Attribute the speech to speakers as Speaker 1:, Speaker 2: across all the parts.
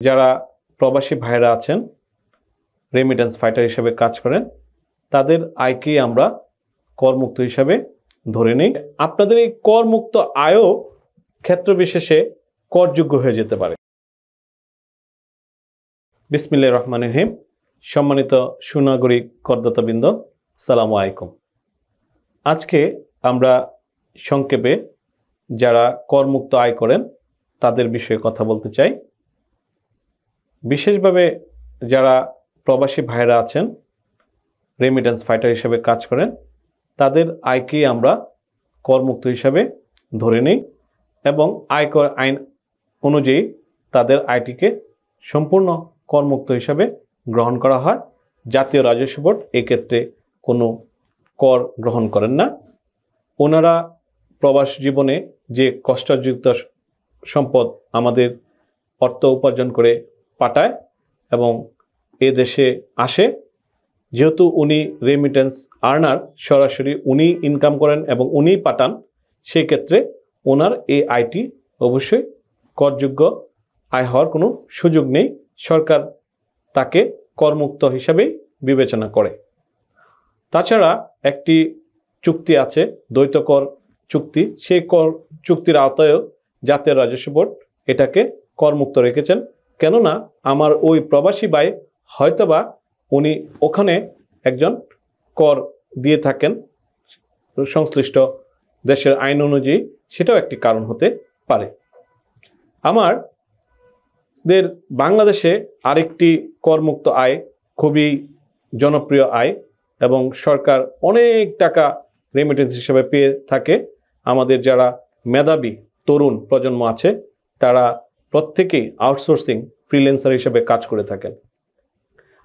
Speaker 1: যারা প্রবাসী ভাইরা আছেন রেমিটেন্স ফাইটার হিসেবে কাজ করেন তাদের আয়কেই আমরা করমুক্ত হিসাবে ধরে নিই। আপনাদের এই করমুক্ত আয়ও ক্ষেত্র বিশেষে করযোগ্য হয়ে যেতে পারে। বিসমিল্লাহির রহমানির রহিম। সম্মানিত সুনাগরিক করদাতাবৃন্দ, আসসালামু আলাইকুম। আজকে আমরা সংক্ষেপে যারা করমুক্ত আয় করেন তাদের বিষয়ে কথা বলতে চাই। বিশেষভাবে যারা প্রবাসী ভাইরা আছেন রেমিটেন্স ফাইটার হিসেবে কাজ করেন তাদের আয়কেই আমরা করমুক্ত হিসাবে ধরে নিই এবং আয়কর আইন অনুযায়ী তাদের আয়টিকে সম্পূর্ণ করমুক্ত হিসাবে গ্রহণ করা হয়। জাতীয় রাজস্ব বোর্ড এক্ষেত্রে কোনো কর গ্রহণ করেন না। ওনারা প্রবাস জীবনে যে কষ্টার্জিত সম্পদ আমাদের অর্থ উপার্জন করে পাঠায় এবং এ দেশে আসে, যেহেতু উনি রেমিটেন্স আর্নার, সরাসরি উনি ইনকাম করেন এবং উনিই পাঠান, সেই ক্ষেত্রে ওনার এই আয়টি অবশ্যই করযোগ্য আয় হওয়ার কোনো সুযোগ নেই। সরকার তাকে করমুক্ত হিসাবেই বিবেচনা করে। তাছাড়া একটি চুক্তি আছে, দ্বৈত কর চুক্তি। সেই কর চুক্তির আওতায়ও জাতীয় রাজস্ব বোর্ড এটাকে করমুক্ত রেখেছেন। কেননা আমার ওই প্রবাসী ভাই হয়তোবা উনি ওখানে একজন কর দিয়ে থাকেন সংশ্লিষ্ট দেশের আইন অনুযায়ী, সেটাও একটি কারণ হতে পারে। আমাদের বাংলাদেশে আরেকটি করমুক্ত আয় খুবই জনপ্রিয় আয় এবং সরকার অনেক টাকা রেমিটেন্স হিসেবে পেয়ে থাকে। আমাদের যারা মেধাবী তরুণ প্রজন্ম আছে তারা প্রত্যেকেই আউটসোর্সিং ফ্রিল্যান্সার হিসেবে কাজ করে থাকেন।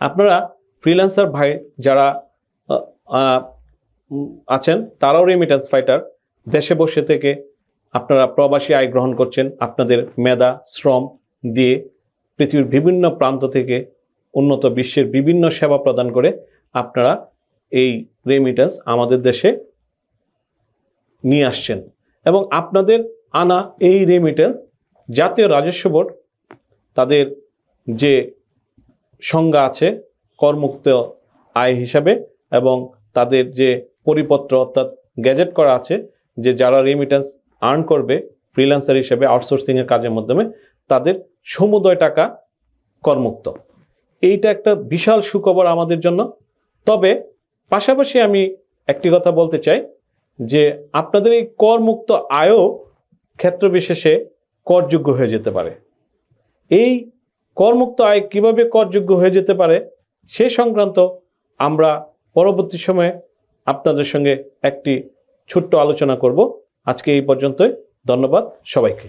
Speaker 1: আপনারা ফ্রিল্যান্সার ভাই যারা আছেন তারাও রেমিটেন্স ফাইটার, দেশে বসে থেকে আপনারা প্রবাসী আয় গ্রহণ করছেন। আপনাদের মেধা শ্রম দিয়ে পৃথিবীর বিভিন্ন প্রান্ত থেকে উন্নত বিশ্বের বিভিন্ন সেবা প্রদান করে আপনারা এই রেমিটেন্স আমাদের দেশে নিয়ে আসছেন এবং আপনাদের আনা এই রেমিটেন্স জাতীয় রাজস্ব বোর্ড তাদের যে সংজ্ঞা আছে করমুক্ত আয় হিসাবে এবং তাদের যে পরিপত্র অর্থাৎ গ্যাজেট করা আছে যে যারা রেমিটেন্স আর্ন করবে ফ্রিল্যান্সার হিসেবে আউটসোর্সিংয়ের কাজের মাধ্যমে তাদের সমুদয় টাকা করমুক্ত। এইটা একটা বিশাল সুখবর আমাদের জন্য। তবে পাশাপাশি আমি একটি কথা বলতে চাই যে আপনাদের এই করমুক্ত আয়ও ক্ষেত্র বিশেষে করযোগ্য হয়ে যেতে পারে। এই করমুক্ত আয় কিভাবে করযোগ্য হয়ে যেতে পারে সে সংক্রান্ত আমরা পরবর্তী সময়ে আপনাদের সঙ্গে একটি ছোট্ট আলোচনা করব। আজকে এই পর্যন্তই। ধন্যবাদ সবাইকে।